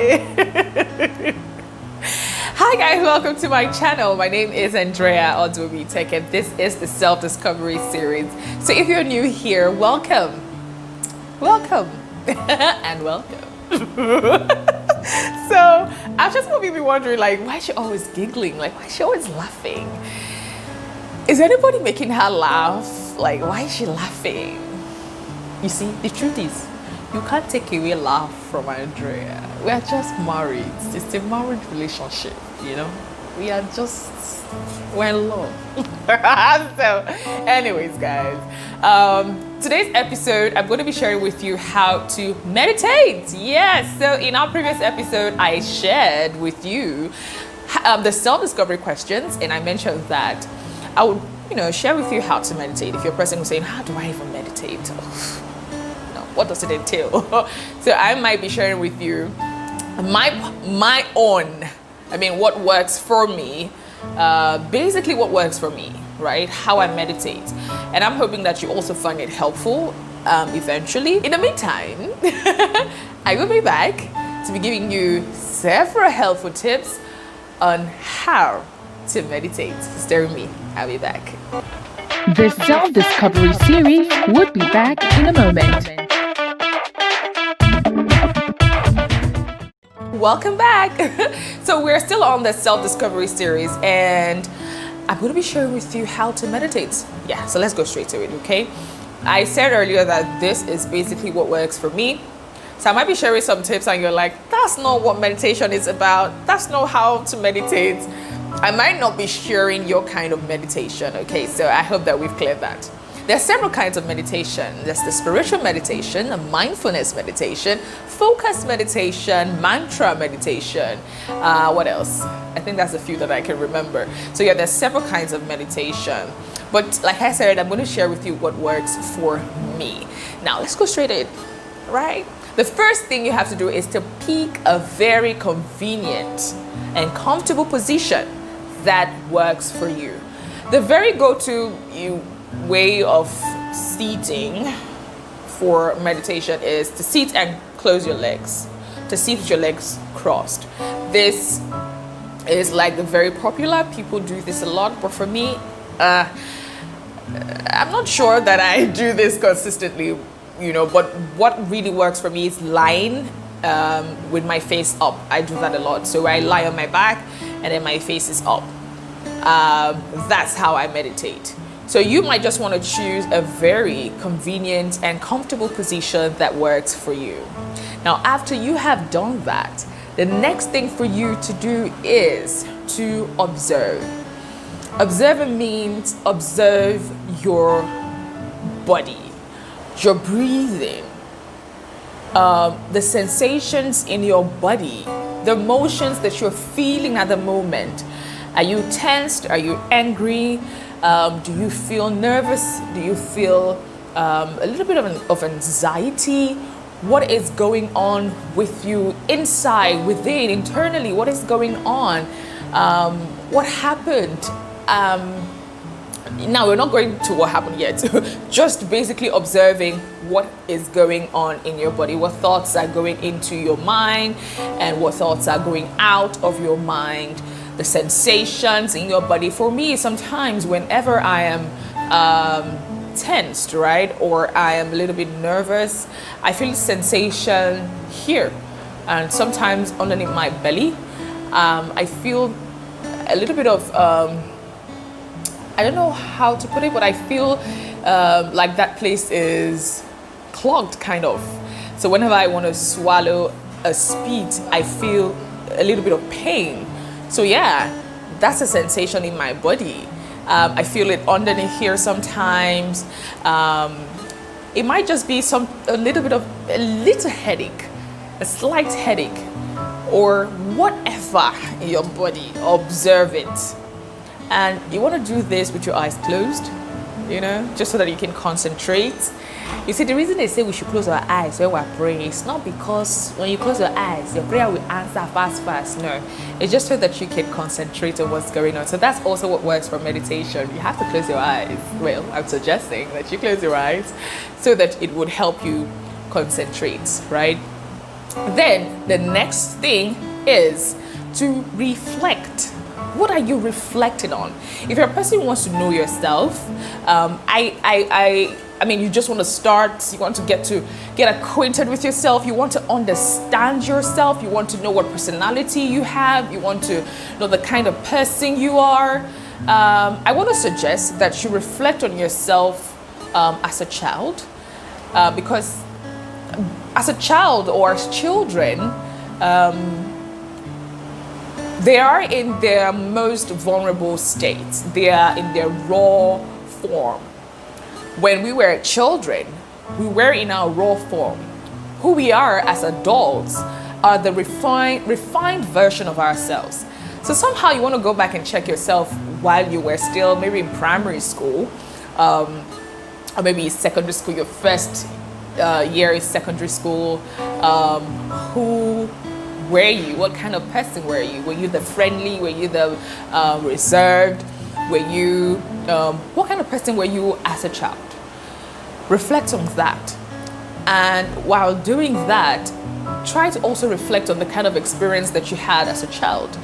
Hi! Hi guys, welcome to my channel. My name is Andrea Oduobi-Tech and this is the Self-Discovery series. So if you're new here, welcome. Welcome. And welcome. So I'm just going to be wondering, like, why is she always giggling? Like, why is she always laughing? Is anybody making her laugh? Like, why is she laughing? You see, the truth is, you can't take away laugh from Andrea. We are just married. It's a marriage relationship, you know? We're in love. So, anyways, guys, today's episode, I'm going to be sharing with you how to meditate. Yes, so in our previous episode, I shared with you the self-discovery questions, and I mentioned that I would, share with you how to meditate. If you're a person who's saying, how do I even meditate? What does it entail? So I might be sharing with you my own, what works for me, basically what works for me, right? How I meditate. And I'm hoping that you also find it helpful eventually. In the meantime, I will be back to be giving you several helpful tips on how to meditate. Stay with me. I'll be back. The Self-Discovery series would be back in a moment. Welcome back. So we're still on the self-discovery series and I'm going to be sharing with you how to meditate. Yeah, so let's go straight to it, okay? I said earlier that this is basically what works for me. So I might be sharing some tips and you're like, that's not what meditation is about. That's not how to meditate. I might not be sharing your kind of meditation, okay? So I hope that we've cleared that. There are several kinds of meditation. There's the spiritual meditation, the mindfulness meditation, focus meditation, mantra meditation. What else? I think that's a few that I can remember. So yeah, there's several kinds of meditation. But like I said, I'm going to share with you what works for me. Now let's go straight in, right? The first thing you have to do is to pick a very convenient and comfortable position that works for you. The very go-to way of seating for meditation is to sit and close your legs, to sit with your legs crossed. This is like the very popular, people do this a lot, but for me, I'm not sure that I do this consistently, but what really works for me is lying with my face up. I do that a lot. So I lie on my back and then my face is up. That's how I meditate. So you might just want to choose a very convenient and comfortable position that works for you. Now, after you have done that, the next thing for you to do is to observe. Observing means observe your body, your breathing, the sensations in your body, the emotions that you're feeling at the moment. Are you tensed? Are you angry? Do you feel nervous? Do you feel a little bit of anxiety? What is going on with you inside, within, internally? What is going on? What happened? Now, we're not going to what happened yet. Just basically observing what is going on in your body, what thoughts are going into your mind and what thoughts are going out of your mind. The sensations in your body. For me, sometimes whenever I am tensed, right, or I am a little bit nervous, I feel sensation here, and sometimes underneath my belly. I feel a little bit of I don't know how to put it, but I feel like that place is clogged, kind of. So whenever I want to swallow a spit, I feel a little bit of pain. So yeah, that's a sensation in my body. I feel it underneath here sometimes. It might just be a little headache, a slight headache, or whatever in your body. Observe it. And you want to do this with your eyes closed, just so that you can concentrate. You see, the reason they say we should close our eyes when we're praying is not because when you close your eyes, your prayer will answer fast. No, it's just so that you can concentrate on what's going on. So that's also what works for meditation. You have to close your eyes. Well, I'm suggesting that you close your eyes so that it would help you concentrate, right? Then the next thing is to reflect. What are you reflecting on? If you're a person who wants to know yourself, I mean, you just want to start. You want to get acquainted with yourself. You want to understand yourself. You want to know what personality you have. You want to know the kind of person you are. I want to suggest that you reflect on yourself as a child, because as a child or as children, they are in their most vulnerable states. They are in their raw form. When we were children, we were in our raw form. Who we are as adults are the refined version of ourselves. So somehow you want to go back and check yourself while you were still maybe in primary school, or maybe secondary school, your first year in secondary school. Who were you? What kind of person were you? Were you the friendly? Were you the reserved? Were you, what kind of person were you as a child? Reflect on that. And while doing that, try to also reflect on the kind of experience that you had as a child.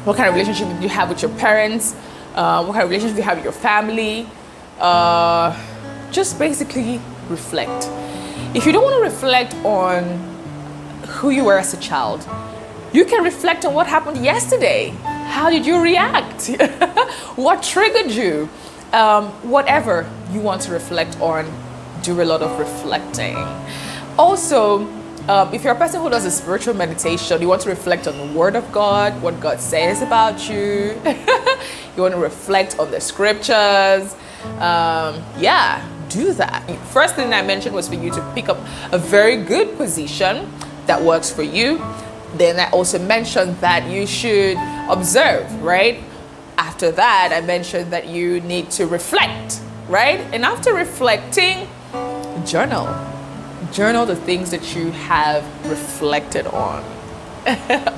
What kind of relationship did you have with your parents? What kind of relationship do you have with your family? Just basically reflect. If you don't want to reflect on who you were as a child, you can reflect on what happened yesterday. How did you react? What triggered you? Whatever you want to reflect on, do a lot of reflecting. Also, if you're a person who does a spiritual meditation, you want to reflect on the Word of God, what God says about you. You want to reflect on the scriptures. Do that. First thing I mentioned was for you to pick up a very good position that works for you. Then I also mentioned that you should observe, right? After that, I mentioned that you need to reflect, right? And after reflecting, journal. Journal the things that you have reflected on.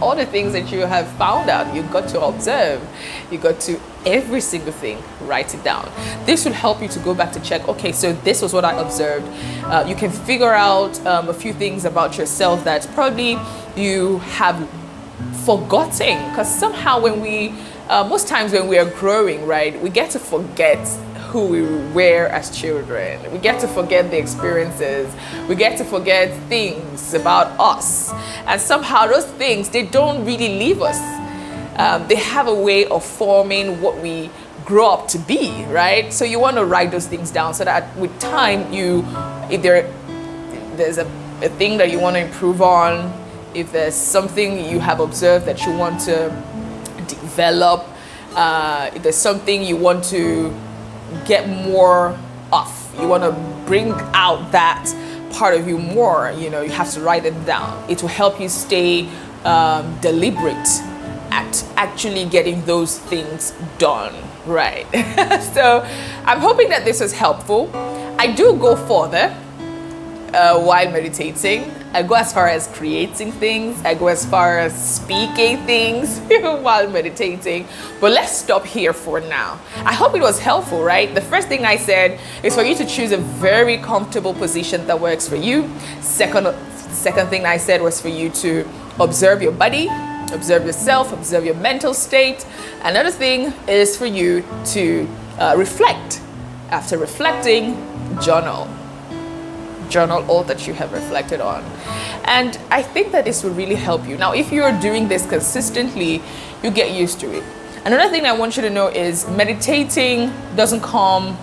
All the things that you have found out, you got to observe. You got to every single thing, write it down. This will help you to go back to check, okay, so this was what I observed. You can figure out a few things about yourself that probably you have forgotten, because somehow when most times when we are growing, right, we get to forget who we were as children. We get to forget the experiences. We get to forget things about us. And somehow those things, they don't really leave us. They have a way of forming what we grow up to be, right? So you want to write those things down so that with time, if there's a thing that you want to improve on, if there's something you have observed that you want to develop, if there's something you want to get more of, you want to bring out that part of you more, you have to write it down. It will help you stay deliberate at actually getting those things done, right? So I'm hoping that this was helpful. I do go further while meditating. I go as far as creating things. I go as far as speaking things while meditating. But let's stop here for now. I hope it was helpful, right? The first thing I said is for you to choose a very comfortable position that works for you. Second thing I said was for you to observe your body, observe yourself, observe your mental state. Another thing is for you to reflect. After reflecting, journal. Journal all that you have reflected on. And I think that this will really help you. Now, if you're doing this consistently, you get used to it. Another thing I want you to know is meditating doesn't come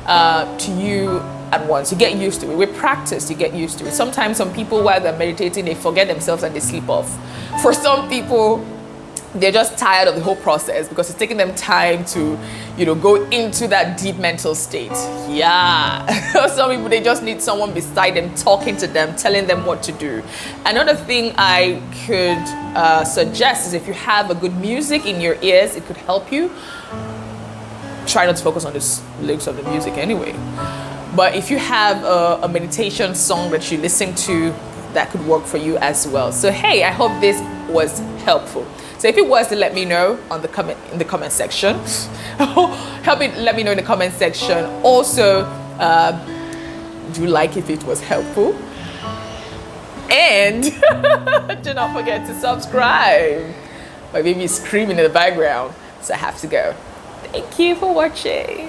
to you at once. You get used to it. With practice, you get used to it. Sometimes some people, while they're meditating, they forget themselves and they sleep off. For some people, they're just tired of the whole process because it's taking them time to, go into that deep mental state. Yeah. Some people, they just need someone beside them, talking to them, telling them what to do. Another thing I could suggest is if you have a good music in your ears, it could help you. Try not to focus on the lyrics of the music anyway. But if you have a meditation song that you listen to, that could work for you as well. So hey, I hope this was helpful. So if it was, to let me know in the comment section. Let me know in the comment section. Also, do you like if it was helpful? And do not forget to subscribe. My baby is screaming in the background, so I have to go. Thank you for watching.